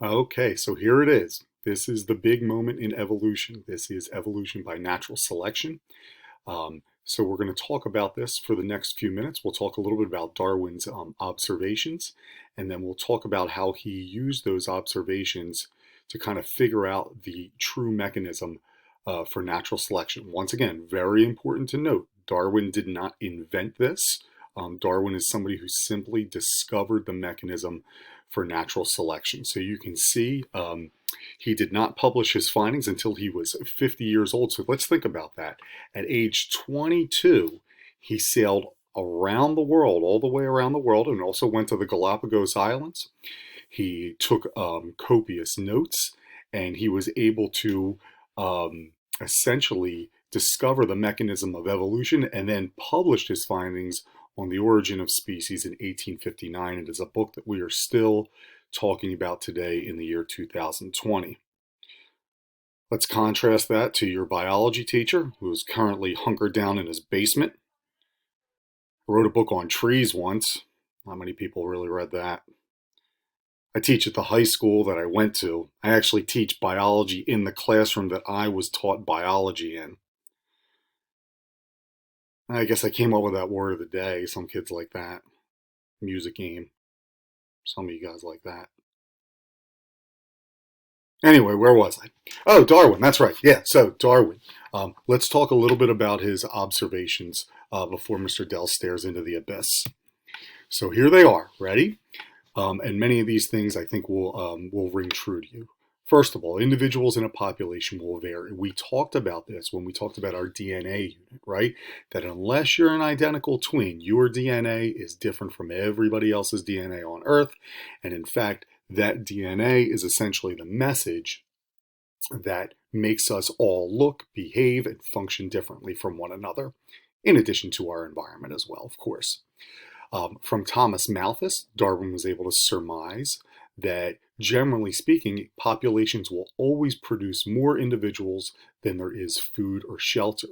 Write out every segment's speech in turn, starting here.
Okay, so here it is. This is the big moment in evolution. This is evolution by natural selection. So we're going to talk about this for the next few minutes. We'll talk a little bit about Darwin's observations, and then we'll talk about how he used those observations to kind of figure out the true mechanism for natural selection. Once again, very important to note, Darwin did not invent this. Darwin is somebody who simply discovered the mechanism for natural selection. So you can see he did not publish his findings until he was 50 years old. So let's think about that. At age 22, he sailed around the world, all the way around the world, and also went to the Galapagos Islands. He took copious notes, and he was able to essentially discover the mechanism of evolution and then published his findings on the origin of species in 1859. It is a book that we are still talking about today in the year 2020. Let's contrast that to your biology teacher, who is currently hunkered down in his basement. I wrote a book on trees once. Not many people really read that. I teach at the high school that I went to. I actually teach biology in the classroom that I was taught biology in. I guess I came up with that word of the day. Some kids like that. Music game. Some of you guys like that. Anyway, where was I? Oh, Darwin. That's right. Yeah, so Darwin. Let's talk a little bit about his observations before Mr. Dell stares into the abyss. So here they are. Ready? And many of these things I think will ring true to you. First of all, individuals in a population will vary. We talked about this when we talked about our DNA unit, right? That unless you're an identical twin, your DNA is different from everybody else's DNA on Earth. And in fact, that DNA is essentially the message that makes us all look, behave, and function differently from one another, in addition to our environment as well, of course. From Thomas Malthus, Darwin was able to surmise that, generally speaking, populations will always produce more individuals than there is food or shelter.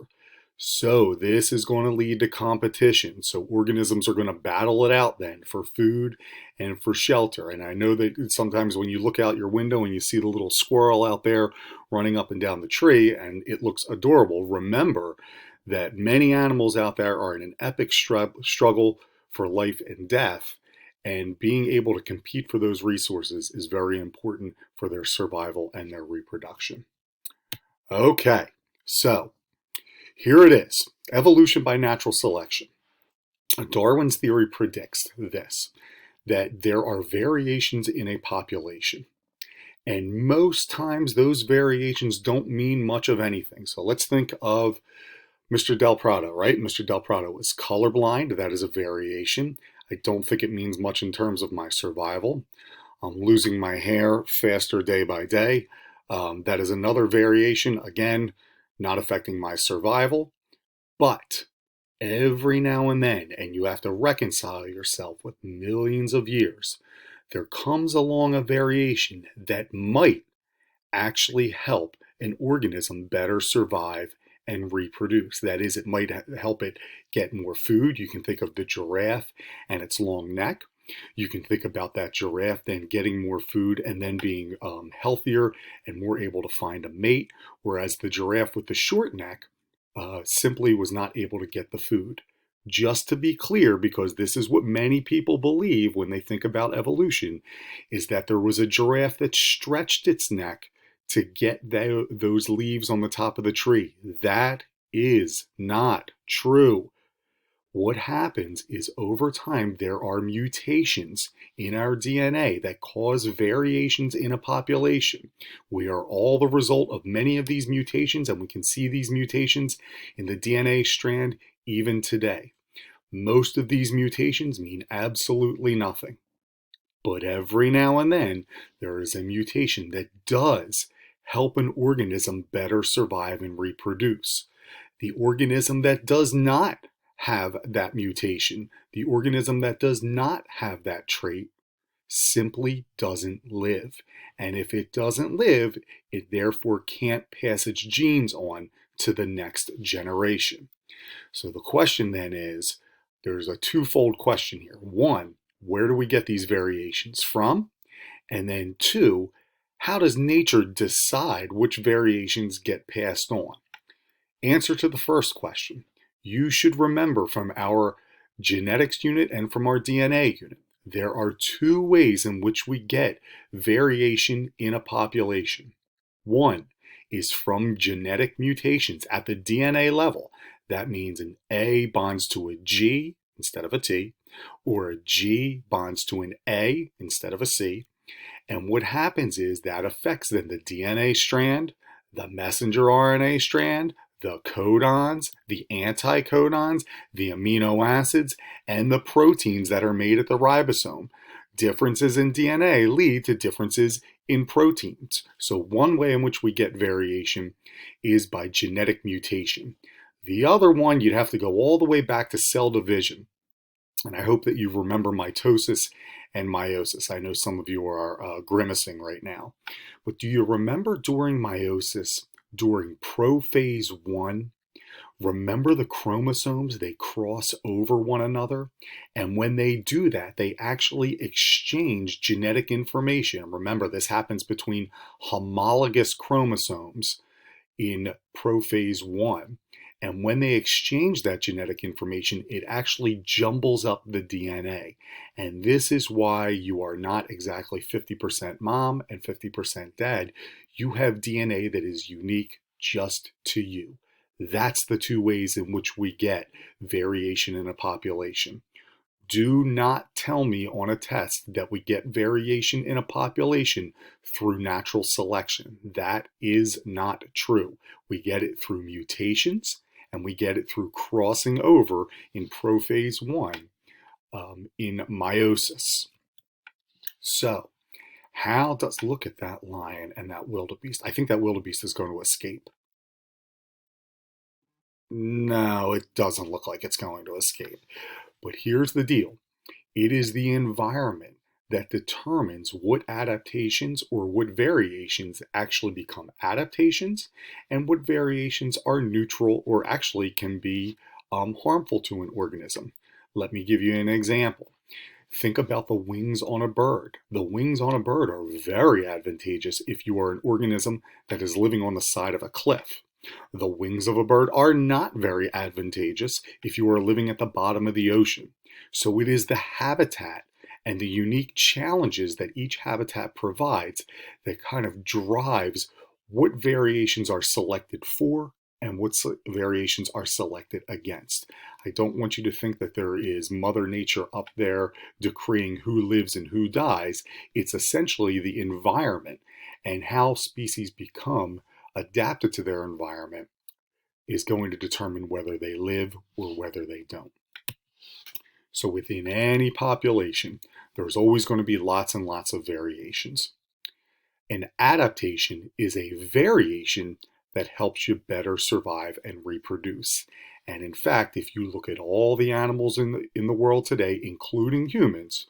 So this is going to lead to competition. So organisms are going to battle it out then for food and for shelter. And I know that sometimes when you look out your window and you see the little squirrel out there running up and down the tree and it looks adorable, remember that many animals out there are in an epic struggle for life and death, and being able to compete for those resources is very important for their survival and their reproduction. Okay, so here it is, evolution by natural selection. Darwin's theory predicts this, that there are variations in a population. And most times those variations don't mean much of anything. So let's think of Mr. Del Prado, right? Mr. Del Prado is colorblind. That is a variation. I don't think it means much in terms of my survival. I'm losing my hair faster day by day. That is another variation. Again, not affecting my survival. But every now and then, and you have to reconcile yourself with millions of years, there comes along a variation that might actually help an organism better survive and reproduce. That is, it might help it get more food. You can think of the giraffe and its long neck. You can think about that giraffe then getting more food and then being healthier and more able to find a mate, whereas the giraffe with the short neck simply was not able to get the food. Just to be clear, because this is what many people believe when they think about evolution, is that there was a giraffe that stretched its neck to get those leaves on the top of the tree. That is not true. What happens is over time there are mutations in our DNA that cause variations in a population. We are all the result of many of these mutations, and we can see these mutations in the DNA strand even today. Most of these mutations mean absolutely nothing. But every now and then there is a mutation that does help an organism better survive and reproduce. The organism that does not have that mutation, the organism that does not have that trait, simply doesn't live. And if it doesn't live, it therefore can't pass its genes on to the next generation. So the question then is, there's a twofold question here. One, where do we get these variations from? And then two, How does nature decide which variations get passed on? Answer to the first question. You should remember from our genetics unit and from our DNA unit, there are two ways in which we get variation in a population. One is from genetic mutations at the DNA level. That means an A bonds to a G instead of a T, or a G bonds to an A instead of a C. And what happens is that affects then the DNA strand, the messenger RNA strand, the codons, the anticodons, the amino acids, and the proteins that are made at the ribosome. Differences in DNA lead to differences in proteins. So one way in which we get variation is by genetic mutation. The other one, you'd have to go all the way back to cell division. And I hope that you remember mitosis and meiosis. I know some of you are grimacing right now. But do you remember during meiosis, during prophase 1, remember the chromosomes, they cross over one another? And when they do that, they actually exchange genetic information. Remember, this happens between homologous chromosomes in prophase 1. And when they exchange that genetic information, it actually jumbles up the DNA. And this is why you are not exactly 50% mom and 50% dad. You have DNA that is unique just to you. That's the two ways in which we get variation in a population. Do not tell me on a test that we get variation in a population through natural selection. That is not true. We get it through mutations, and we get it through crossing over in prophase 1 in meiosis. So, how does, look at that lion and that wildebeest. I think that wildebeest is going to escape. No, it doesn't look like it's going to escape. But here's the deal. It is the environment that determines what adaptations or what variations actually become adaptations and what variations are neutral or actually can be harmful to an organism. Let me give you an example. Think about the wings on a bird. The wings on a bird are very advantageous if you are an organism that is living on the side of a cliff. The wings of a bird are not very advantageous if you are living at the bottom of the ocean. So it is the habitat and the unique challenges that each habitat provides that kind of drives what variations are selected for and what variations are selected against. I don't want you to think that there is Mother Nature up there decreeing who lives and who dies. It's essentially the environment, and how species become adapted to their environment is going to determine whether they live or whether they don't. So within any population, there's always going to be lots and lots of variations. An adaptation is a variation that helps you better survive and reproduce. And in fact, if you look at all the animals in the world today, including humans,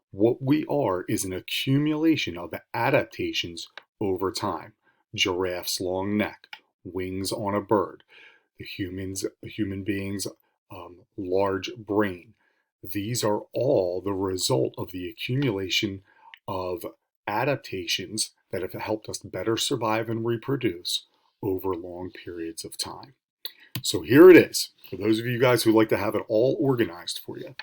what we are is an accumulation of adaptations over time. Giraffe's long neck, wings on a bird, the human being's large brain. These are all the result of the accumulation of adaptations that have helped us better survive and reproduce over long periods of time. So here it is, for those of you guys who like to have it all organized for you.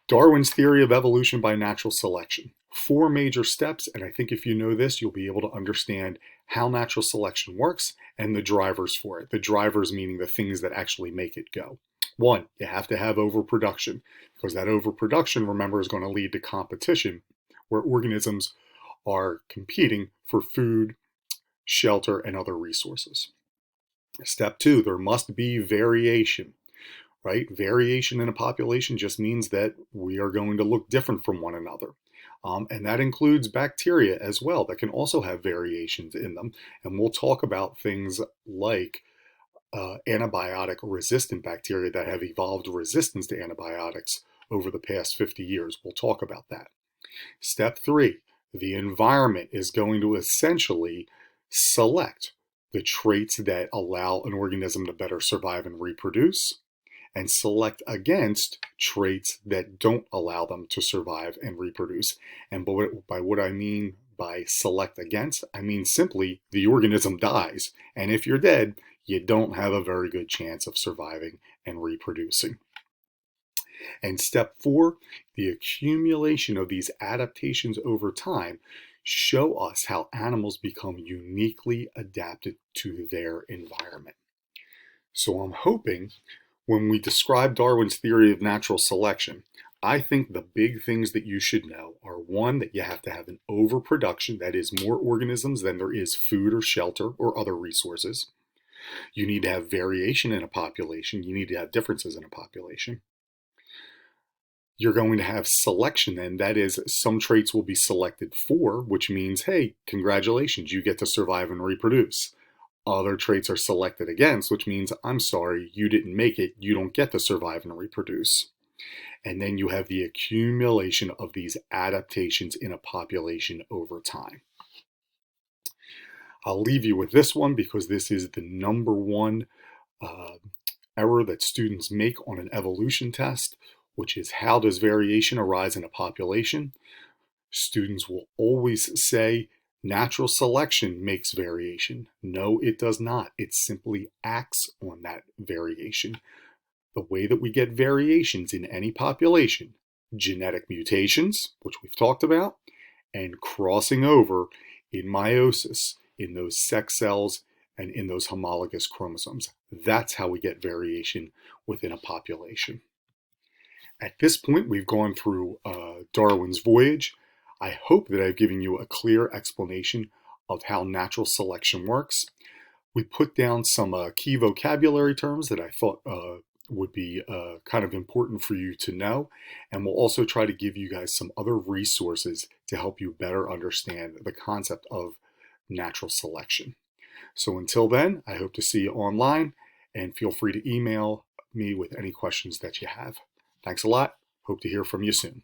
Darwin's theory of evolution by natural selection. 4 major steps, and I think if you know this, you'll be able to understand how natural selection works and the drivers for it. The drivers meaning the things that actually make it go. 1, you have to have overproduction, because that overproduction, remember, is going to lead to competition, where organisms are competing for food, shelter, and other resources. Step 2, there must be variation. Right? Variation in a population just means that we are going to look different from one another. And that includes bacteria as well that can also have variations in them. And we'll talk about things like antibiotic resistant bacteria that have evolved resistance to antibiotics over the past 50 years. We'll talk about that. Step 3, the environment is going to essentially select the traits that allow an organism to better survive and reproduce, and select against traits that don't allow them to survive and reproduce. And by what I mean By select against, I mean simply the organism dies. And if you're dead, you don't have a very good chance of surviving and reproducing. And step 4, the accumulation of these adaptations over time show us how animals become uniquely adapted to their environment. So I'm hoping when we describe Darwin's theory of natural selection, I think the big things that you should know are, one, that you have to have an overproduction, that is more organisms than there is food or shelter or other resources. You need to have variation in a population. You need to have differences in a population. You're going to have selection then, that is, some traits will be selected for, which means, hey, congratulations, you get to survive and reproduce. Other traits are selected against, which means, I'm sorry, you didn't make it, you don't get to survive and reproduce. And then you have the accumulation of these adaptations in a population over time. I'll leave you with this one because this is the number one error that students make on an evolution test, which is, how does variation arise in a population? Students will always say natural selection makes variation. No, it does not. It simply acts on that variation. The way that we get variations in any population, genetic mutations, which we've talked about, and crossing over in meiosis in those sex cells and in those homologous chromosomes. That's how we get variation within a population. At this point, we've gone through Darwin's Voyage. I hope that I've given you a clear explanation of how natural selection works. We put down some key vocabulary terms that I thought would be kind of important for you to know. And we'll also try to give you guys some other resources to help you better understand the concept of natural selection. So until then, I hope to see you online, and feel free to email me with any questions that you have. Thanks a lot. Hope to hear from you soon.